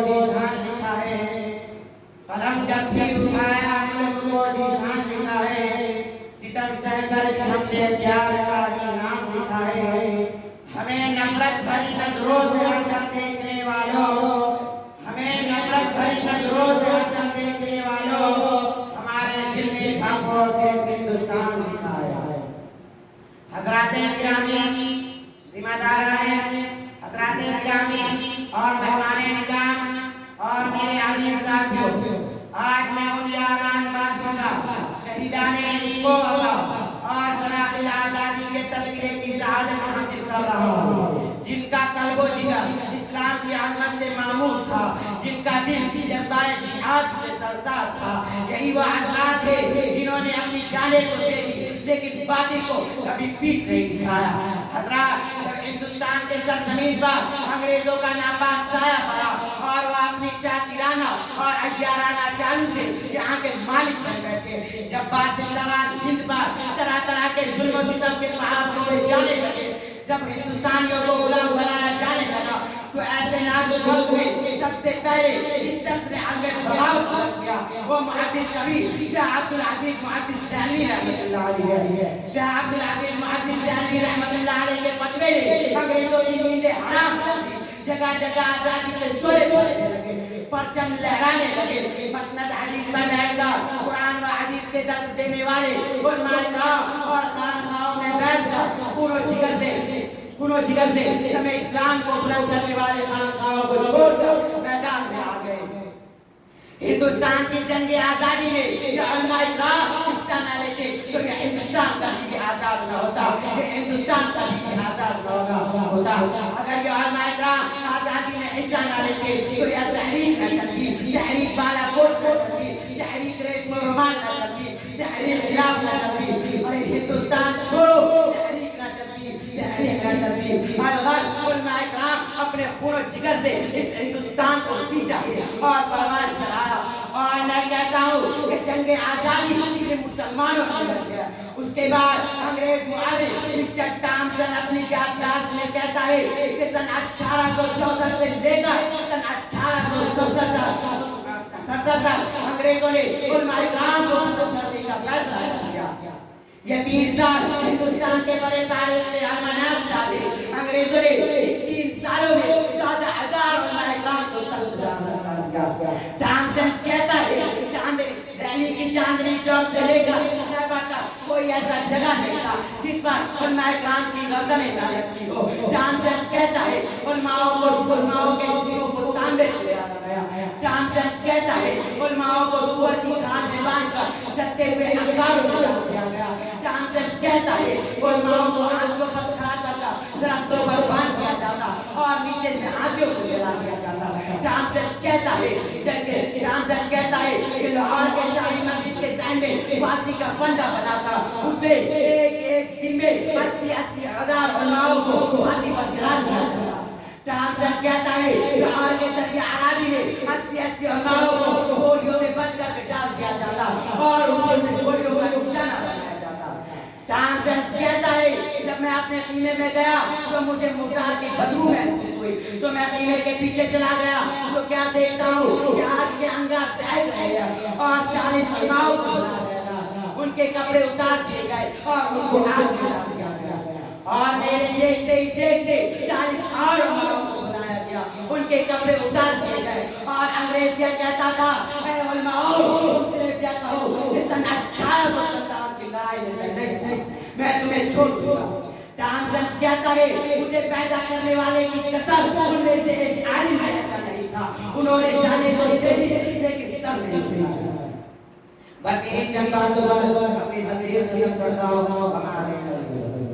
जी शान लिखा है, कलम जब भी उठाया मुल्क को जी शान लिखा है, सितम सहकर भी हमने प्यार का ही नाम लिखा है। हमें नफरत भरी नजरों से हरदम देखने वालों, हमें नफरत भरी नजरों से हरदम देखने वालों, हमारे दिल में झांको सिर्फ हिंदुस्तान दिखाया है। हजरात गिरामी, जिम्मेदारान, हजरात गिरामी और मेहमाने निजाम और मेरे अजीज साथियों, आज मैं उन यारान मासूमा शहीदाने इश्क़ो अल्लाह और सराफ़िल आज़ादी के तज़किरे की सआदत हासिल कर रहा हूँ, जिनका कल्बो जिगर इस्लाम की आज़मत से मामूर था, जिनका दिल जज्बाए जिहाद से सरसार था। यही वो हज़रात थे जिन्होंने अपनी जानें तो दे दी लेकिन बातिल को कभी पीठ नहीं दिखाया। हज़रात, जब हिंदुस्तान के सरज़मीन पर अंग्रेजों का नापाक साया पड़ा और वह अपनी शातिराना और अय्याराना चालू से यहाँ के मालिक बन बैठे, जब बाशिंदगान हिंद पर तरह तरह के जुल्म और सितम के पहाड़ तोड़े जाने लगे, जब हिंदुस्तानियों को गुलाम बनाया जाने लगा, तो ऐसे नाजुक वक्त में सबसे पहले इस शख्स ने हमें बगावत कर दिया। वो मुहद्दिस कवि शाह अब्दुल अजीज मुहद्दिस देहलवी रहमतुल्लाह अलैह है। शाह अब्दुल अजीज मुहद्दिस देहलवी रहमतुल्लाह अलैह के फतवे ने अंग्रेजों की नींदें हराम कर दी। जगह जगह आजादी के शोरे बोलने लगे, परचम लहराने लगे। मसनद हदीस पर बैठकर कुरान व हदीस के दर्स देने वाले उलमा इकराम और खानखाओं में बैठकर खूनो जिगर से समय इस्लाम को बुलंद करने वाले खानखाओं को छोड़कर मैदान में आ गए। हिंदुस्तान की जंग आजादी में ये उलमा इकराम हिस्सा न लेते तो ये हिंदुस्तान कभी भी आजाद न होता, ये हिंदुस्तान कभी भी आजाद न होता। अगर ये उलमा इकराम आजादी में हिस्सा न लेते तो यह तहरीक न चलती, तहरीक बालाकोट न चलती, तहरीक रेशम रुमाल न चलती, तहरीक खिलाफ न चलती, और हिंदुस्तान छोड़ो तहरीक न चलती, तहरीक न चलती। अलगर उलमा इकराम अपने खून जिगर से इस हिंदुस्तान को सींचा और परवान चलाया। और मैं कहता हूँ कि जंग आजादी सिर्फ मुसलमानों की लड़ी है। उसके बाद अंग्रेज मुआरिफ मिस्टर टॉमसन अपनी याददाश्त में कहता है कि सन 1864 से लेकर सन 1867 तक अंग्रेजों ने उलमा इकराम को खत्म करने का फैसला कर लिया। ये 3 साल हिंदुस्तान के बड़े तारीख में अलमनाक साले अंग्रेजों ने 3 सालों में 14,000 उलमा इकराम को तख्तदार कर दिया। टॉमसन कहता है दिल्ली की चांदनी चौक से लेकर खैबर तक कोई ऐसा जगह नहीं था जिस पर उलमा इकराम की गर्दनें न लटकी हो। टॉमसन कहता है उलमाओं के जिस्मों को तांबे से लगाया गया। टॉमसन कहता है उलमाओं को सुअर की खाल में बांधकर चलते हुए अंगारों में डाल दिया गया। टॉमसन कहता है उलमाओं को आंखों पर खड़ा करके दरख्तों पर बांध दिया जाता और नीचे से आंधियों को जला दिया जाता। टॉमसन कहता है कि लाहौर के शाही मस्जिद के जहन में फांसी का फंदा बना था, उसमें एक दिन में 80 हजार उलमाओं को फांसी पर चढ़ा दिया जाता। टॉमसन कहता है लाहौर के दरिया अराबी में 80 उलमाओं को गोलियों में बंद करके डाल दिया जाता और ऊपर से गोलियों का निशाना बनाया जाता। टॉमसन कहता है जब मैं अपने खीमे में गया तो मुझे मुर्दार की बदबू महसूस हुई, तो मैं खीमे के पीछे चला गया तो क्या देखता हूँ कि आज के अंगार तैर रहे हैं और 40 उलमाओं को बुलाया गया, उनके कपड़े उतार दिए गए और उनको आग में डाल दिया गया। और मेरे देखते ही देखते 40 और उलमाओं को बुलाया गया, उनके कपड़े उतार दिए गए और अंग्रेज यह कहता था ऐ उलमाओ तुम सिर्फ क्या कहो कि सन 1857 की लड़ाई में मैं तुम्हें छोड़ दूंगा। टॉमसन कहता है मुझे पैदा करने वाले की कसम उनमें से एक आलिम ऐसा नहीं था, उन्होंने जाने को दे दी लेकिन सब नहीं सुना। बस इन्हीं चंद बातों पर अपनी तकरीर खत्म करता हूँ। हमारे